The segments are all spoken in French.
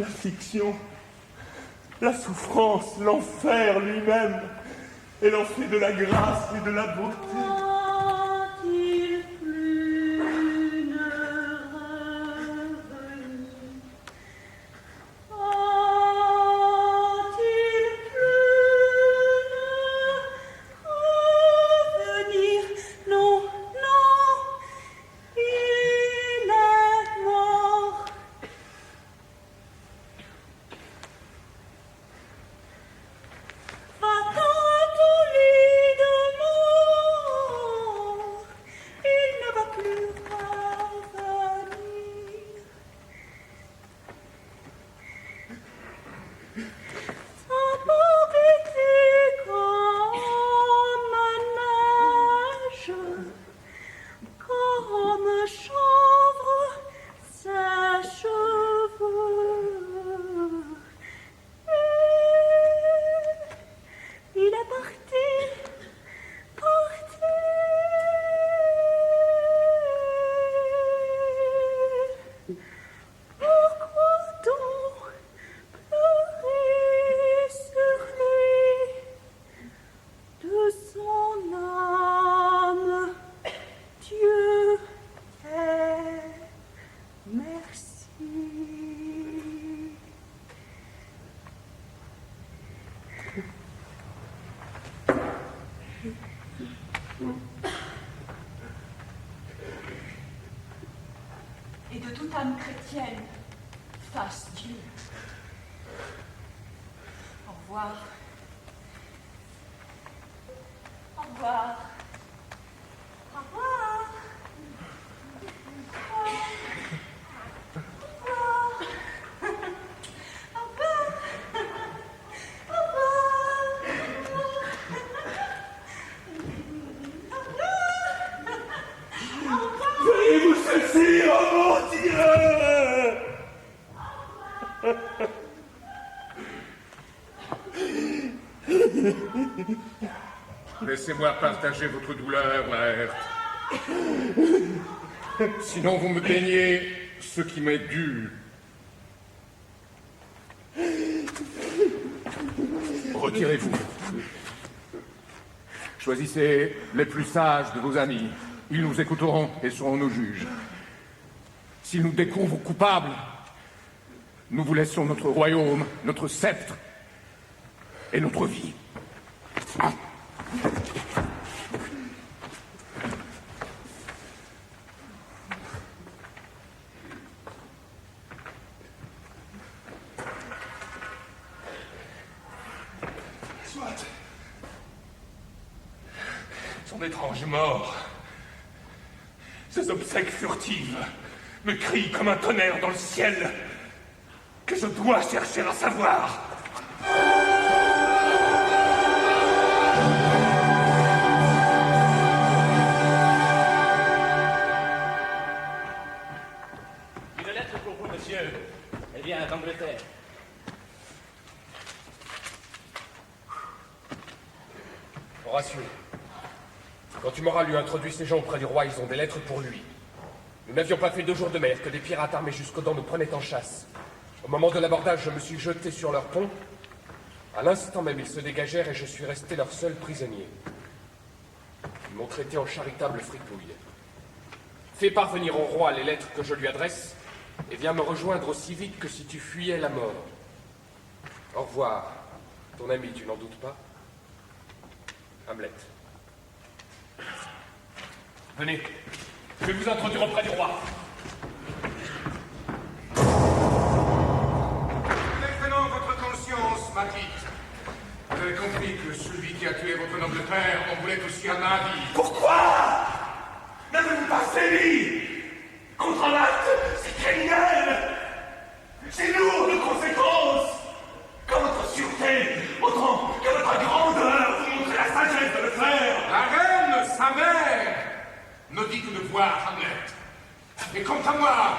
l'affliction, la souffrance, l'enfer lui-même, et l'en fait de la grâce et de la beauté. Quand-il plus ne revenir, quand-il plus ne revenir, non, non, il est mort. Va-t'en à ton lit de mort, il ne va plus revenir. Sa porte était comme neige, comme chanvre ses cheveux. Il est parti, parti. Pourquoi donc pleurer sur lui de son âme? Dieu t'ait merci. Et de toute âme chrétienne, fasse Dieu. Au revoir. Au revoir. Au revoir. Au revoir. Au revoir. Au revoir. Faites-vous ceci, oh mon Dieu! Laissez-moi partager votre douleur, Laerte. Sinon, vous me peignez ce qui m'est dû. Retirez-vous. Choisissez les plus sages de vos amis. Ils nous écouteront et seront nos juges. S'ils nous découvrent coupables, nous vous laissons notre royaume, notre sceptre et notre vie. Soit. Son étrange mort, ces obsèques furtives, me crient comme un tonnerre dans le ciel que je dois chercher à savoir. Une lettre pour vous, monsieur. Elle vient d'Angleterre. Horatio, quand tu m'auras lui introduit ces gens auprès du roi, ils ont des lettres pour lui. Nous n'avions pas fait 2 jours de mer que des pirates armés jusqu'aux dents nous prenaient en chasse. Au moment de l'abordage, je me suis jeté sur leur pont. À l'instant même, ils se dégagèrent et je suis resté leur seul prisonnier. Ils m'ont traité en charitable fripouille. Fais parvenir au roi les lettres que je lui adresse et viens me rejoindre aussi vite que si tu fuyais la mort. Au revoir, ton ami, tu n'en doutes pas? Hamlet. Venez, je vais vous introduire auprès du roi. Maintenant, votre conscience m'a dit. Vous avez compris que celui qui a tué votre noble père en voulait aussi à ma vie. Pourquoi n'avez-vous pas sévi contre un acte si criminel? C'est lourd de conséquences. Que votre sûreté, autant que votre grandeur vous montre la sagesse de le faire. La reine, sa mère, me dit tout devoir, Hamlet. Et quant à moi,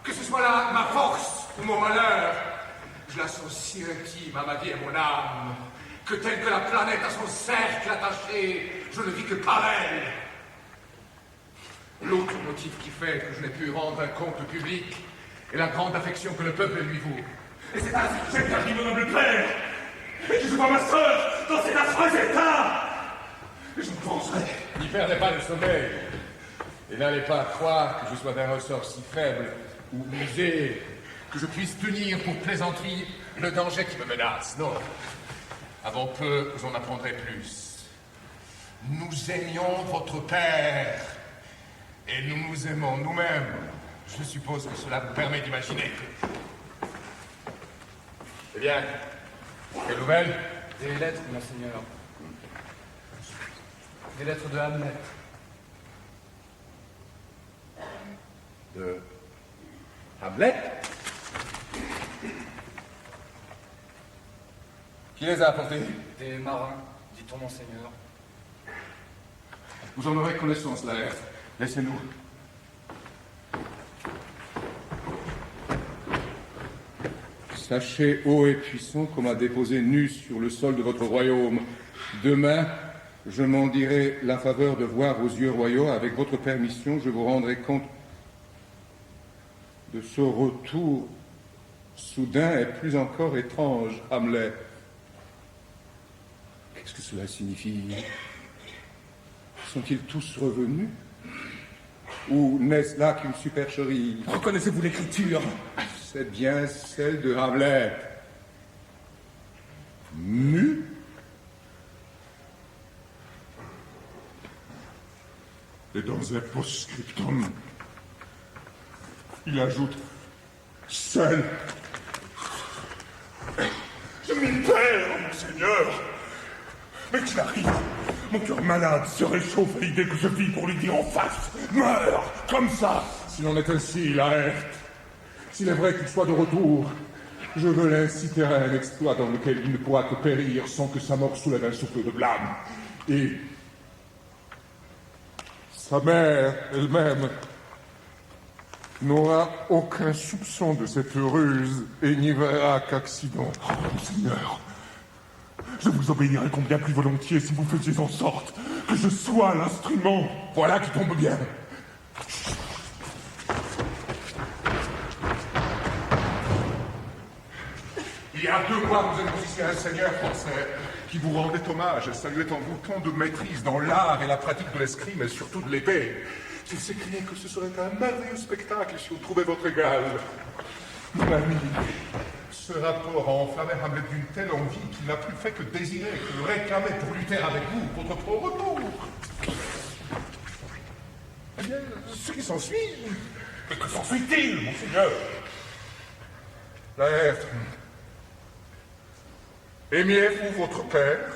que ce soit là ma force ou mon malheur, je la sens si intime à ma vie et à mon âme, que telle que la planète à son cercle attaché, je ne vis que par elle. L'autre motif qui fait que je n'ai pu rendre un compte public est la grande affection que le peuple lui voue. Et c'est ainsi que j'ai perdu mon noble père. Et que je vois ma sœur dans cet affreux état. Je ne penserai. N'y perdez pas le sommeil. Et n'allez pas croire que je sois d'un ressort si faible ou usé que je puisse tenir pour plaisanterie le danger qui me menace. Non. Avant peu, vous en apprendrez plus. Nous aimions votre père. Et nous nous aimons nous-mêmes. Je suppose que cela vous permet d'imaginer. Eh bien, quelle nouvelle? Des lettres, monseigneur. Des lettres de Hamlet. De Hamlet? Qui les a apportés? Des marins, dit-on, monseigneur. Vous en aurez connaissance, Laërte. Laissez-nous. Sachez, ô et puissant, qu'on m'a déposé nu sur le sol de votre royaume. Demain, je m'en dirai la faveur de voir vos yeux royaux. Avec votre permission, je vous rendrai compte de ce retour soudain et plus encore étrange, Hamlet. Qu'est-ce que cela signifie? Sont-ils tous revenus? Ou n'est-ce là qu'une supercherie? Reconnaissez-vous l'écriture? C'est bien celle de Hamlet. Nu? Et dans un post-scriptum, il ajoute seul. Je m'y perds, monseigneur. Mais qu'il arrive, mon cœur malade se réchauffe à l'idée que je vis pour lui dire en face. Meurs, comme ça. S'il en est ainsi, Laërte, s'il est vrai qu'il soit de retour, je veux l'inciter à un exploit dans lequel il ne pourra que périr sans que sa mort soulève un souffle de blâme. Et sa mère elle-même n'aura aucun soupçon de cette ruse et n'y verra qu'accident. Oh, monseigneur, je vous obéirais combien plus volontiers si vous faisiez en sorte que je sois l'instrument. Voilà qui tombe bien. Il y a 2 mois, vous êtes ici un seigneur français qui vous rendait hommage et saluait en vous tant de maîtrise dans l'art et la pratique de l'escrime et surtout de l'épée. Il s'écriait que ce serait un merveilleux spectacle si on trouvait votre égal. Mon ami, ce rapport a enflammé Hamlet d'une telle envie qu'il n'a plus fait que désirer, que réclamer pour lutter avec vous votre pro retour. Eh bien, ce qui s'ensuit. Mais que s'ensuit-il, monseigneur? Laërte, aimiez-vous votre père?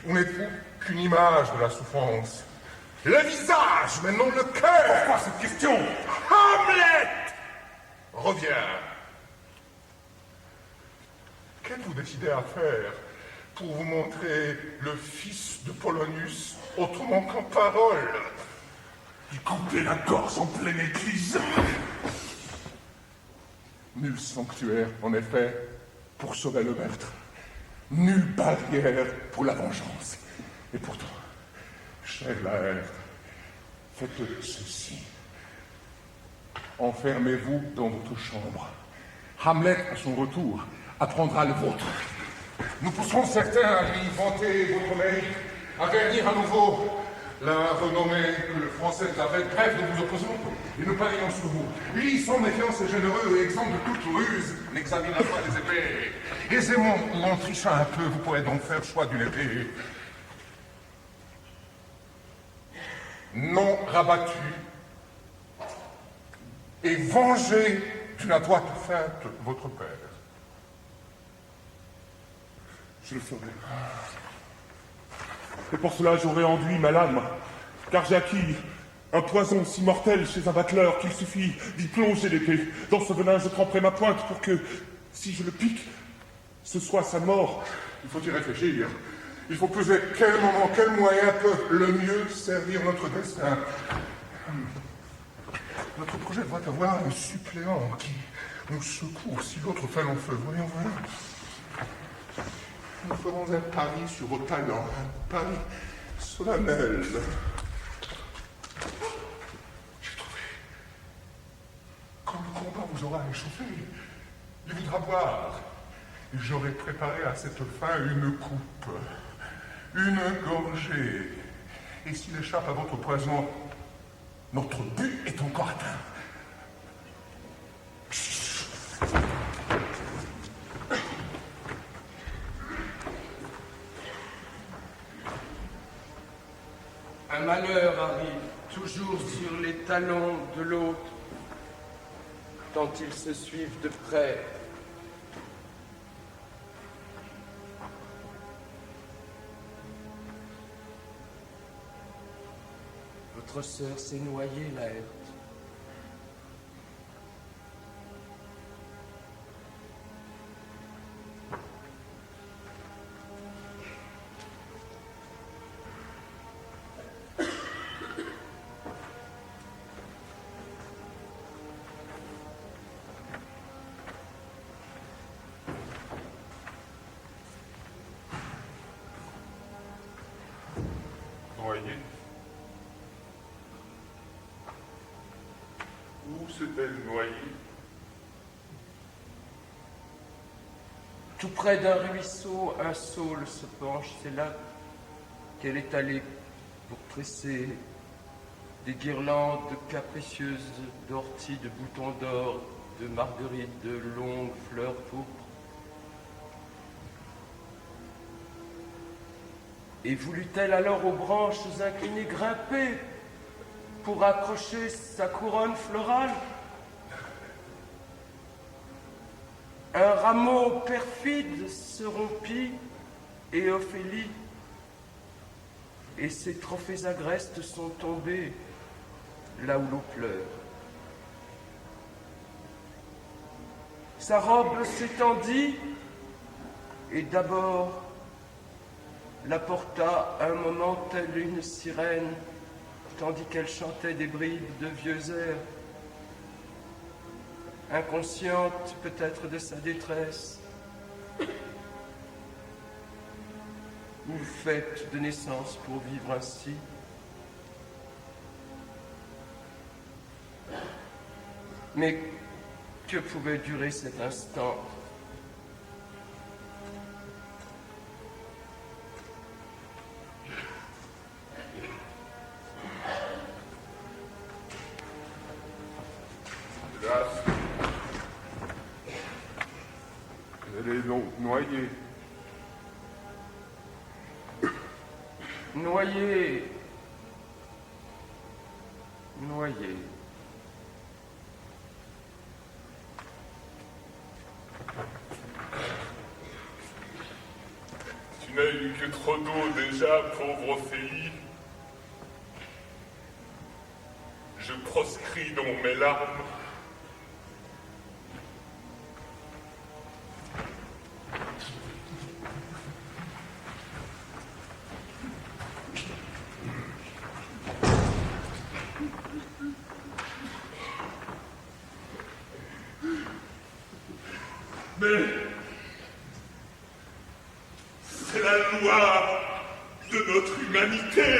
Ou n'êtes-vous qu'une image de la souffrance? Le visage, mais non le cœur! Pourquoi cette question? Hamlet! Reviens. Qu'êtes-vous décidé à faire pour vous montrer le fils de Polonius autrement qu'en parole? Il coupait la gorge en pleine église. Nul sanctuaire, en effet, pour sauver le maître. Nulle barrière pour la vengeance. Et pourtant, cher Laërte, faites ceci. Enfermez-vous dans votre chambre. Hamlet, à son retour, apprendra le vôtre. Nous poussons certains à lui vanter votre mérite, à gagner à nouveau la renommée que le français avait. Bref, nous vous opposons et nous parions sur vous. Lui, sans méfiance et généreux et exempt de toute ruse, n'examinera pas les épées. Aisément, ou en trichant un peu, vous pourrez donc faire choix d'une épée non rabattue et venger d'une adroite feinte votre père. Je le ferai. Et pour cela, j'aurai enduit ma lame, car j'ai acquis un poison si mortel chez un battleur qu'il suffit d'y plonger l'épée. Dans ce venin, je tremperai ma pointe pour que, si je le pique, ce soit sa mort. Il faut y réfléchir. Il faut peser quel moment, quels moyens peuvent le mieux servir notre destin. Notre projet doit avoir un suppléant qui nous secoue si l'autre fait long feu. Voyons voir. Nous ferons un pari sur vos talents, un pari solennel. J'ai trouvé. Quand le combat vous aura échauffé, Il voudra boire. Et j'aurais préparé à cette fin une coupe, une gorgée. Et s'il échappe à votre poison, notre but est encore atteint. Un malheur arrive, toujours sur les talons de l'autre, tant ils se suivent de près. Votre sœur s'est noyée, Laerte. Noyée. Où s'est-elle noyée? Tout près d'un ruisseau, un saule se penche, c'est là qu'elle est allée pour tresser des guirlandes de cas précieuses, d'orties, de boutons d'or, de marguerites, de longues fleurs pourpres. Et voulut-elle alors aux branches inclinées grimper pour accrocher sa couronne florale? Un rameau perfide se rompit, et Ophélie et ses trophées agrestes sont tombés là où l'eau pleure. Sa robe s'étendit, et d'abord la porta un moment telle une sirène, tandis qu'elle chantait des bribes de vieux airs, inconsciente peut-être de sa détresse, ou faite de naissance pour vivre ainsi. Mais que pouvait durer cet instant? Hélas, elle est donc noyée. Noyé. Noyé. Tu n'as eu que trop d'eau déjà, pauvre Ophélie. Je proscris dans mes larmes. Mais c'est la loi de notre humanité.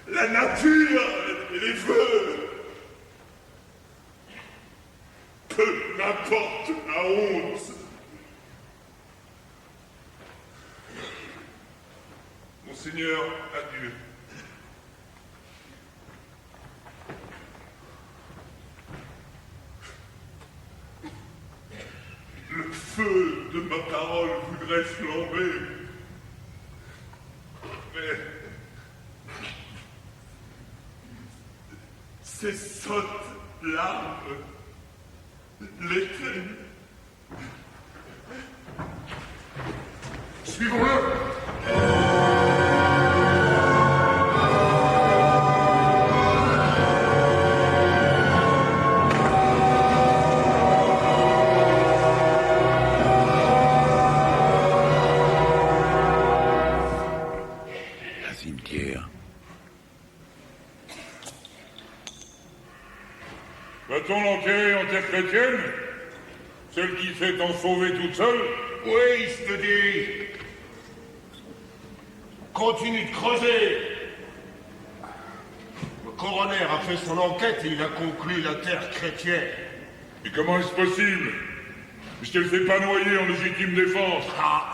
La nature et les vœux. Peu m'importe la honte. Monseigneur, adieu. Le feu de ma parole voudrait flamber. Mais ces sottes larmes l'éteignent. Suivons-le. Un cimetière. Va-t-on l'enterrer en terre chrétienne? Celle qui s'est en sauvée toute seule? Oui, je te dis. Continue de creuser. coroner a fait son enquête et il a conclu la terre chrétienne. Et comment est-ce possible? Puisqu'elle ne s'est pas noyée en légitime défense. Ah,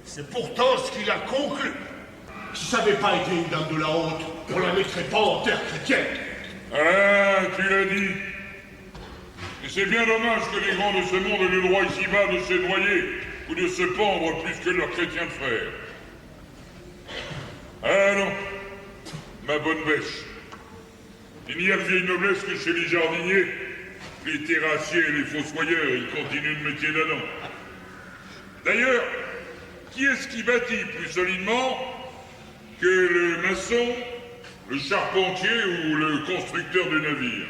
c'est pourtant ce qu'il a conclu. Si ça n'avait pas été une dame de la honte, on la mettrait pas en terre chrétienne. Ah, tu l'as dit. Et c'est bien dommage que les grands de ce monde aient le droit ici-bas de se noyer ou de se pendre plus que leurs chrétiens de frères. Ah non, ma bonne bêche. Il n'y a de vieille noblesse que chez les jardiniers, les terrassiers et les fossoyeurs, ils continuent le métier d'Adam. D'ailleurs, qui est-ce qui bâtit plus solidement que le maçon, le charpentier ou le constructeur de navire?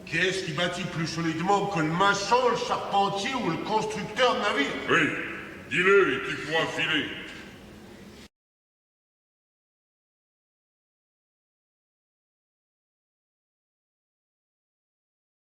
Qui est-ce qui bâtit plus solidement que le maçon, le charpentier ou le constructeur de navire? Oui, dis-le et tu pourras filer.